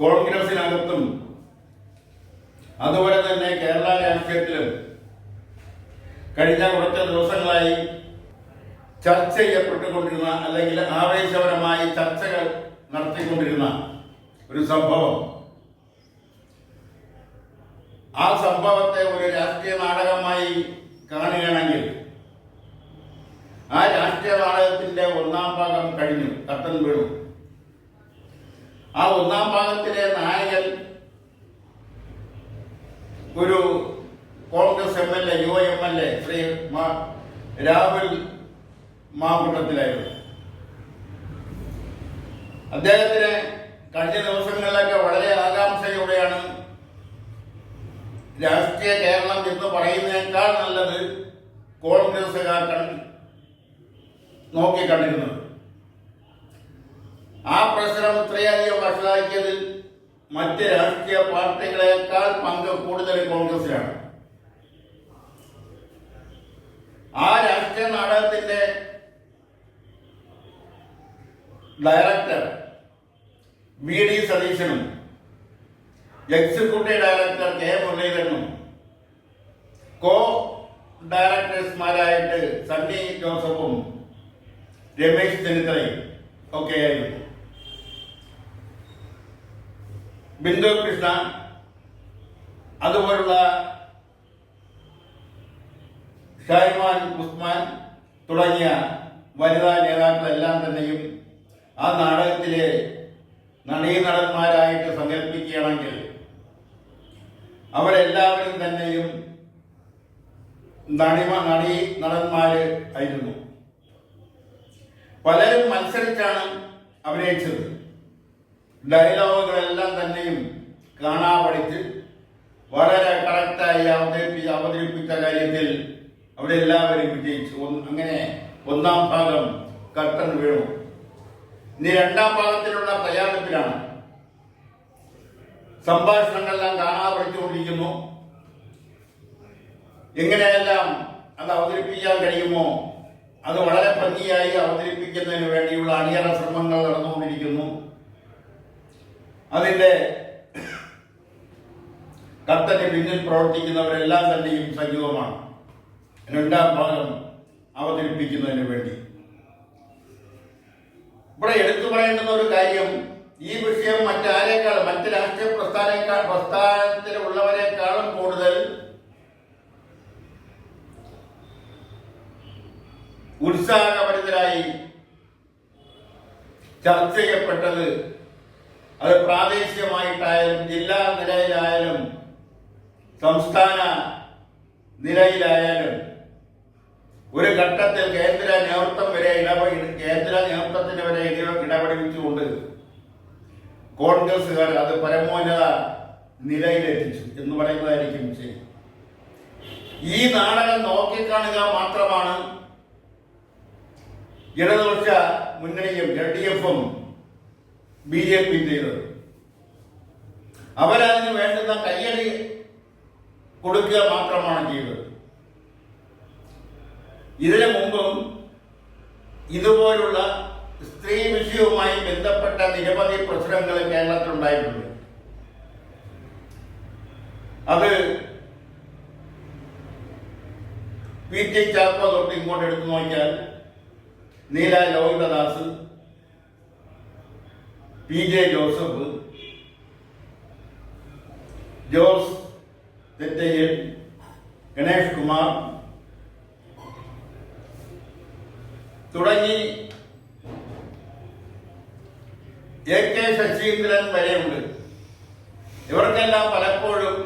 കോൺഗ്രസിനകത്തും അതുപോലെ തന്നെ കേരള രാഷ്ട്രീയത്തിലും കഴിഞ്ഞ കുറച്ച് ദിവസങ്ങളായി ചർച്ച ചെയ്യപ്പെട്ടുകൊണ്ടിരുന്ന അല്ലെങ്കിൽ ആവേശപരമായി ചർച്ചകൾ നടത്തിക്കൊണ്ടിരുന്ന ഒരു സംഭവം, ആ സംഭവത്തെ ഒരു രാഷ്ട്രീയ നാടകമായി കാണുകയാണെങ്കിൽ ആ രാഷ്ട്രീയ നാടകത്തിന്റെ ഒന്നാം ഭാഗം കഴിഞ്ഞു, കട്ടൻ വീണു. ആ ഒന്നാം ഭാഗത്തിലെ നായകൻ ഒരു കോൺഗ്രസ് MLA, യുവ MLA ശ്രീ രാഹുൽ മാങ്കൂട്ടത്തിലായിരുന്നു. അദ്ദേഹത്തിന് കഴിഞ്ഞ ദിവസങ്ങളിലൊക്കെ വളരെ ആകാംക്ഷയോടെയാണ് രാഷ്ട്രീയ കേരളം എന്ന് പറയുന്നതിനേക്കാൾ നല്ലത് കോൺഗ്രസുകാർ നോക്കിക്കണ്ടിരുന്നത്. ആ പ്രശ്നം ഇത്രയധികം വഷളാക്കിയതിൽ മറ്റ് രാഷ്ട്രീയ പാർട്ടികളെക്കാൾ പങ്ക് കൂടുതൽ കോൺഗ്രസിലാണ്. ആ രാഷ്ട്രീയ നാടകത്തിന്റെ ഡയറക്ടർ VD സതീശനും എക്സിക്യൂട്ടീവ് ഡയറക്ടർ K മുരളീധരനും കോ ഡയറക്ടേഴ്സ്മാരായിട്ട് സണ്ണി ജോസഫും രമേശ് ചെന്നിത്തലയും ഒക്കെയായിരുന്നു. ബിന്ദു കൃഷ്ണ അതുപോലുള്ള ഷൈമാൻ ഉസ്മാൻ തുടങ്ങിയ വനിതാ നേതാക്കളെല്ലാം തന്നെയും ആ നാടകത്തിലെ നടീനടന്മാരായിട്ട് സങ്കല്പിക്കുകയാണെങ്കിൽ അവരെല്ലാവരും തന്നെയും നടന്മാര് ആയിരുന്നു. പലരും മത്സരിച്ചാണ് അഭിനയിച്ചത്. ഡയലോഗുകളെല്ലാം തന്നെയും കാണാപഠിച്ച് വളരെ കറക്റ്റായി അവതരിപ്പിച്ച കാര്യത്തിൽ അവിടെ എല്ലാവരും വിജയിച്ചു. അങ്ങനെ ഒന്നാം ഭാഗം കട്ടൻ വീണു. ഇനി രണ്ടാം ഭാഗത്തിലുള്ള തയ്യാറെടുപ്പിലാണ്. സംഭാഷണങ്ങളെല്ലാം കാണാപഠിച്ചുകൊണ്ടിരിക്കുന്നു. എങ്ങനെയെല്ലാം അത് അവതരിപ്പിക്കാൻ കഴിയുമോ അത് വളരെ ഭംഗിയായി അവതരിപ്പിക്കുന്നതിന് വേണ്ടിയുള്ള അണിയറ ശ്രമങ്ങൾ നടന്നുകൊണ്ടിരിക്കുന്നു. അതിന്റെ കർത്തന് പിന്നിൽ പ്രവർത്തിക്കുന്നവരെല്ലാം തന്നെയും സജീവമാണ് രണ്ടാം ഭാഗം അവതരിപ്പിക്കുന്നതിന് വേണ്ടി. ഇവിടെ എടുത്തു പറയേണ്ടുന്ന ഒരു കാര്യം, ഈ വിഷയം മറ്റാരേക്കാളും മറ്റ് രാഷ്ട്രീയ പ്രസ്ഥാനത്തിലുള്ളവരെക്കാളും കൂടുതൽ ഉത്സാഹഭരിതരായി ചർച്ച ചെയ്യപ്പെട്ടത് അത് പ്രാദേശികമായിട്ടായാലും ജില്ലാ നിലയിലായാലും സംസ്ഥാന നിലയിലായാലും ഒരു ഘട്ടത്തിൽ കേന്ദ്ര നേതൃത്വത്തിന് വരെ ഇടപെടിച്ചുകൊണ്ട് കോൺഗ്രസുകാർ അത് പരമോന്നത നിലയിലെത്തിച്ചു എന്ന് പറയുന്നതായിരിക്കും ശരി. ഈ നാടകം നോക്കിക്കാണുക മാത്രമാണ് ഇടതുപക്ഷ മുന്നണിയും LDF-ഉം BJP ചെയ്തത്. അവരതിന് വേണ്ടുന്ന കയ്യടി കൊടുക്കുക മാത്രമാണ് ചെയ്തത്. ഇതിനു മുമ്പും ഇതുപോലുള്ള സ്ത്രീ വിഷയവുമായി ബന്ധപ്പെട്ട നിരവധി പ്രശ്നങ്ങൾ കേരളത്തിലുണ്ടായിട്ടുണ്ട്. അത് PT ചാക്കോ തൊട്ട് ഇങ്ങോട്ട് എടുത്തു നോക്കിയാൽ നീല ലോഹിതദാസ്, PJ ജോസഫ്, ജോസ് തെറ്റയ്യൽ, ഗണേഷ് കുമാർ തുടങ്ങി AK ശശീന്ദ്രൻ വരെയുണ്ട്. ഇവർക്കെല്ലാം പലപ്പോഴും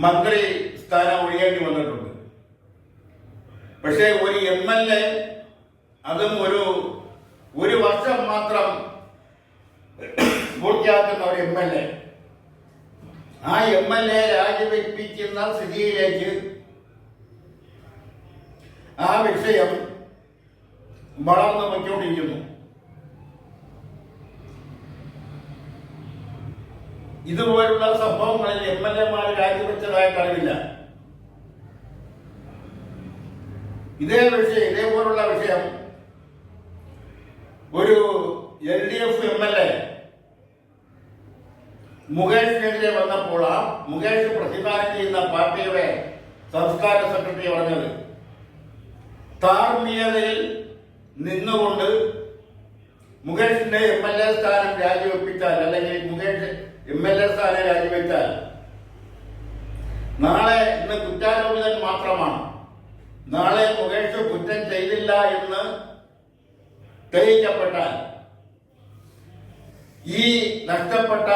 മന്ത്രി സ്ഥാനം ഒഴിയേണ്ടി വന്നിട്ടുണ്ട്. പക്ഷേ ഒരു MLA, അതും ഒരു വർഷം മാത്രം പൂർത്തിയാക്കുന്ന ഒരു MLA, ആ MLA രാജിവെപ്പിക്കുന്ന സ്ഥിതിയിലേക്ക് ആ വിഷയം വളർന്നു വയ്ക്കൊണ്ടിരിക്കുന്നു. ഇതുപോലുള്ള സംഭവങ്ങളിൽ MLA-മാർ രാജിവെച്ചതായിട്ട് അറിവില്ല. ഇതേപോലുള്ള വിഷയം ഒരു LDF MLA മുകേഷിനെതിരെ വന്നപ്പോൾ ആ മുകേഷ് പ്രതിദാനം ചെയ്യുന്ന പാർട്ടിയുടെ സംസ്കാര സെക്രട്ടറി പറഞ്ഞത് ധാർമ്മികതയിൽ നിന്നുകൊണ്ട് മുകേഷിന്റെ MLA സ്ഥാനം രാജിവെപ്പിച്ചാൽ, അല്ലെങ്കിൽ മുകേഷ് MLA സ്ഥാനം രാജിവെച്ചാൽ നാളെ ഇന്ന് കുറ്റാരോപിതൻ മാത്രമാണ്, നാളെ മുകേഷ് കുറ്റം ചെയ്തില്ല എന്ന് തെളിയിക്കപ്പെട്ടാൽ ഈ നഷ്ടപ്പെട്ട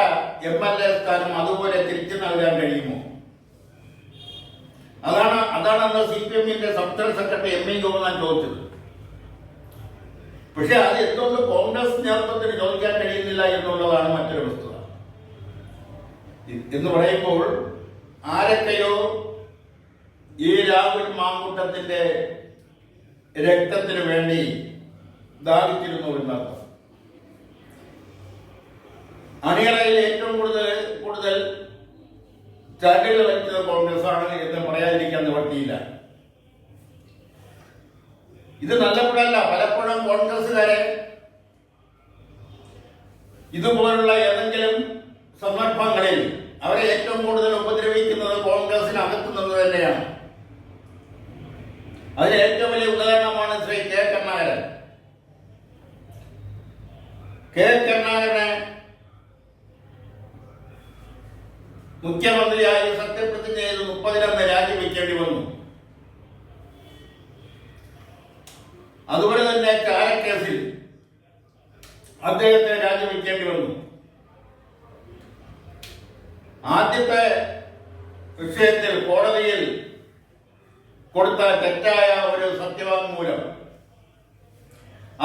MLA സ്ഥാനം അതുപോലെ തിരിച്ചു നൽകാൻ കഴിയുമോ? അതാണ് അന്ന് CPM-ന്റെ സംസ്ഥാന സെക്രട്ടറി M.E. ഗോപനാഥ് ചോദിച്ചത്. പക്ഷെ അത് എന്തുകൊണ്ട് കോൺഗ്രസ് നേതൃത്വത്തിന് ചോദിക്കാൻ കഴിയുന്നില്ല എന്നുള്ളതാണ് മറ്റൊരു വസ്തുത. എന്ന് പറയുമ്പോൾ ആരൊക്കെയോ ഈ രാഹുൽ മാങ്കൂട്ടത്തിന്റെ രക്തത്തിന് വേണ്ടി ദാഹിച്ചിരുന്നു എന്നർത്ഥം. അണിയറയിൽ ഏറ്റവും കൂടുതൽ ചരടുകൾ വലിച്ചത് കോൺഗ്രസ് ആണ് എന്ന് പറയാതിരിക്കാൻ നിവർത്തിയില്ല. ഇത് നല്ലപ്പോഴല്ല, പലപ്പോഴും കോൺഗ്രസുകാരെ ഇതുപോലുള്ള ഏതെങ്കിലും സന്ദർഭങ്ങളിൽ അവരെ ഏറ്റവും കൂടുതൽ ഉപദ്രവിക്കുന്നത് കോൺഗ്രസിനകത്ത് നിന്ന് തന്നെയാണ്. അതിന് ഏറ്റവും വലിയ ഉദാഹരണമാണ് ശ്രീ കെ കരുണാകരൻ. കെ കരുണാകരനെ മുഖ്യമന്ത്രിയായി സത്യപ്രതിജ്ഞ ചെയ്ത് 30 രാജിവെക്കേണ്ടി വന്നു. അതുപോലെ തന്നെ ചാരക്കേസിൽ അദ്ദേഹത്തെ രാജിവെക്കേണ്ടി വന്നു. ആദ്യത്തെ വിഷയത്തിൽ കോടതിയിൽ കൊടുത്ത തെറ്റായ ഒരു സത്യവാങ്മൂലം,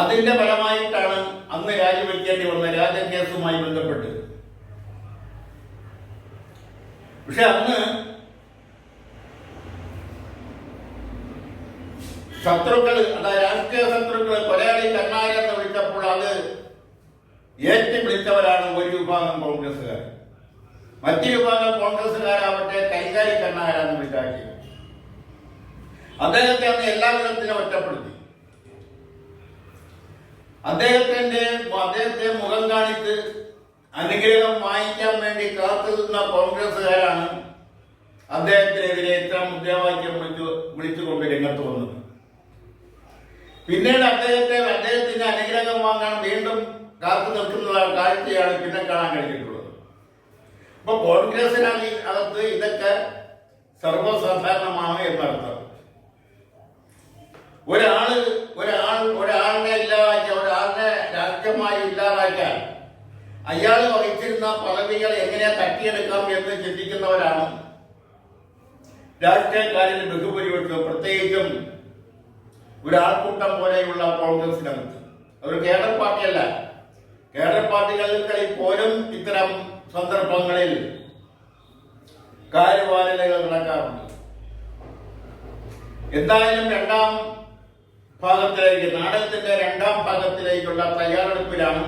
അതിന്റെ ഫലമായിട്ടാണ് അന്ന് രാജിവെക്കേണ്ടി വന്ന രാജകേസുമായി ബന്ധപ്പെട്ട്. പക്ഷെ അന്ന് ശത്രുക്കൾ, അതായത് രാഷ്ട്രീയ ശത്രുക്കൾ കൊലയാളി കരുണാകരൻ എന്ന് വിളിച്ചപ്പോൾ അത് ഏറ്റി വിളിച്ചവരാണ് ഒരു വിഭാഗം കോൺഗ്രസുകാർ. മറ്റു വിഭാഗം കോൺഗ്രസുകാരാവട്ടെ കൈകാരി കരുണാകരൻ എന്ന് വിളിച്ചാക്കി. അദ്ദേഹത്തെ അന്ന് എല്ലാ വിധത്തിലും ഒറ്റപ്പെടുത്തി. അദ്ദേഹത്തെ മുഖം കാണിച്ച് അനുഗ്രഹം വാങ്ങിക്കാൻ വേണ്ടി കാത്തുനിന്ന കോൺഗ്രസുകാരാണ് അദ്ദേഹത്തിനെതിരെ ഇത്ര മുദ്രാവാക്യം വിളിച്ചുകൊണ്ട് രംഗത്ത് വന്നത്. പിന്നീട് അദ്ദേഹത്തിന്റെ അനുഗ്രഹം വാങ്ങാൻ വീണ്ടും കാത്തു നിൽക്കുന്ന കാഴ്ചയാണ് പിന്നെ കാണാൻ കഴിഞ്ഞിട്ടുള്ളത്. അപ്പൊ കോൺഗ്രസിനകത്ത് ഇതൊക്കെ സർവ്വസാധാരണമാണ് എന്നർത്ഥം. ഒരാളിനെ ഇല്ലാതാക്കിയ, ഒരാളിനെ രാഷ്ട്രീയമായി ഇല്ലാതാക്കിയാൽ അയാൾ വഹിച്ചിരുന്ന പദവികൾ എങ്ങനെ തട്ടിയെടുക്കാം എന്ന് ചിന്തിക്കുന്നവരാണ് രാഷ്ട്രീയക്കാരിൽ ബഹുഭൂരിപക്ഷം, പ്രത്യേകിച്ചും ഒരാൾക്കൂട്ടം പോലെയുള്ള കോൺഗ്രസിനകത്ത്. അതൊരു കേഡർ പാർട്ടിയല്ല. കേഡർ പാർട്ടികളിൽ പോലും ഇത്തരം സന്ദർഭങ്ങളിൽ കാര്യവാലകൾ നടക്കാറുണ്ട്. എന്തായാലും രണ്ടാം ഭാഗത്തിലേക്ക്, നാടകത്തിന്റെ രണ്ടാം ഭാഗത്തിലേക്കുള്ള തയ്യാറെടുപ്പിലാണ്.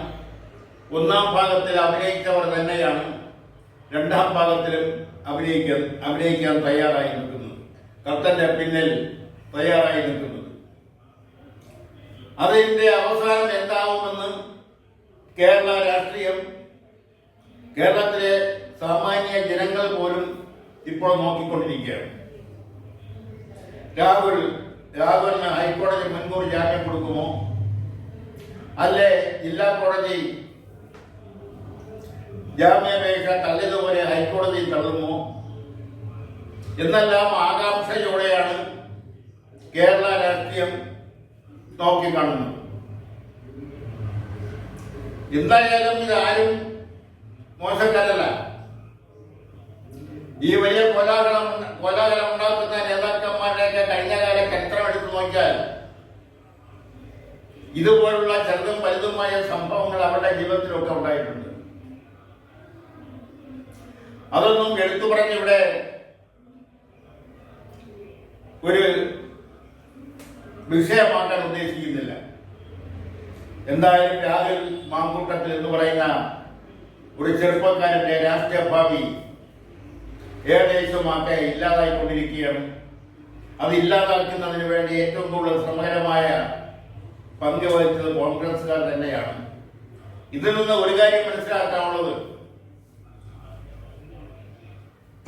ഒന്നാം ഭാഗത്തിൽ അഭിനയിച്ചവർ തന്നെയാണ് രണ്ടാം ഭാഗത്തിലും അഭിനയിക്കാൻ തയ്യാറായി നിൽക്കുന്നത്, കർത്തന്റെ പിന്നിൽ തയ്യാറായി നിൽക്കുന്നത്. അതിന്റെ അവസാനം എന്താവുമെന്ന് കേരള രാഷ്ട്രീയം, കേരളത്തിലെ സാമാന്യ ജനങ്ങൾ പോലും ഇപ്പോൾ നോക്കിക്കൊണ്ടിരിക്കുകയാണ്. രാഹുലിന് ഹൈക്കോടതി മുൻകൂർ ജാമ്യം കൊടുക്കുമോ, അല്ലെ ജില്ലാ കോടതി ജാമ്യാപേക്ഷ തള്ളിയതുപോലെ ഹൈക്കോടതി തള്ളുമോ എന്നെല്ലാം ആകാംക്ഷയോടെയാണ് കേരള രാഷ്ട്രീയം നോക്കിക്കാണുന്നത്. എന്തായാലും ഇതാരും മോശക്കാരല്ല. ഈ വലിയ കോലാഹലം ഉണ്ടാക്കുന്ന നേതാക്കന്മാരുടെയൊക്കെ കഴിഞ്ഞകാല ചരിത്രം എടുത്തു നോക്കിയാൽ ഇതുപോലുള്ള ചെറുതും വലുതുമായ സംഭവങ്ങൾ അവരുടെ ജീവിതത്തിലൊക്കെ ഉണ്ടായിട്ടുണ്ട്. അതൊന്നും എടുത്തു പറഞ്ഞ് ഇവിടെ ഒരു വിഷയമാക്കാൻ ഉദ്ദേശിക്കുന്നില്ല. എന്തായാലും രാഹുൽ മാങ്കൂട്ടത്തിൽ എന്ന് പറയുന്ന ഒരു ചെറുപ്പക്കാരന്റെ രാഷ്ട്രീയ ഭാവി ഏകദേശമൊക്കെ ഇല്ലാതായിക്കൊണ്ടിരിക്കുകയാണ്. അത് ഇല്ലാതാക്കുന്നതിന് വേണ്ടി ഏറ്റവും കൂടുതൽ ശ്രമകരമായ പങ്ക് വഹിച്ചത് കോൺഗ്രസുകാർ തന്നെയാണ്. ഇതിൽ നിന്ന് ഒരു കാര്യം മനസ്സിലാക്കാനുള്ളത്,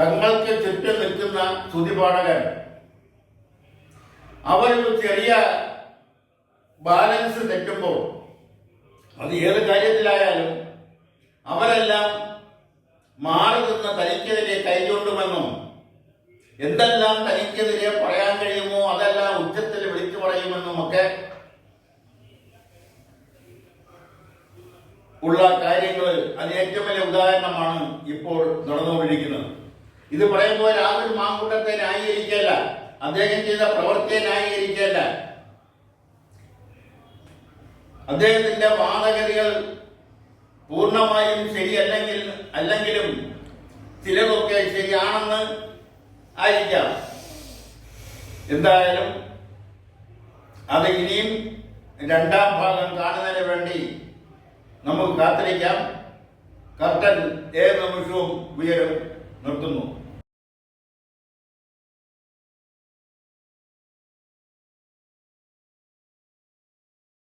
തങ്ങൾക്ക് ചുറ്റും നിൽക്കുന്ന സ്തുതിപാഠകർ അവരൊരു ചെറിയ ബാലൻസ് തെറ്റുമ്പോൾ, അത് ഏത് കാര്യത്തിലായാലും അവരെല്ലാം മാറി നിന്ന് തനിക്കെതിരെ കൈകൊണ്ടുമെന്നും എന്തെല്ലാം തനിക്കെതിരെ പറയാൻ കഴിയുമോ അതെല്ലാം ഉച്ചത്തിൽ വിളിച്ചു പറയുമെന്നും ഒക്കെ ഉള്ള കാര്യങ്ങൾ അത് ഏറ്റവും വലിയ ഉദാഹരണമാണ് ഇപ്പോൾ നടന്നുകൊണ്ടിരിക്കുന്നത്. ഇത് പറയുമ്പോൾ രാഹുൽ മാങ്കൂട്ടത്തെ ന്യായീകരിക്കല്ല, അദ്ദേഹം ചെയ്ത പ്രവൃത്തിയെ ന്യായീകരിക്കല്ല. അദ്ദേഹത്തിന്റെ വാദഗതികൾ പൂർണ്ണമായും അല്ലെങ്കിലും ചിലതൊക്കെ ശരിയാണെന്ന് ആയിരിക്കാം. എന്തായാലും അത് ഇനിയും രണ്ടാം ഭാഗം കാണുന്നതിന് വേണ്ടി നമുക്ക് കാത്തിരിക്കാം. കർട്ടൻ ഏത് നിമിഷവും ഉയരും. നിർത്തുന്നു.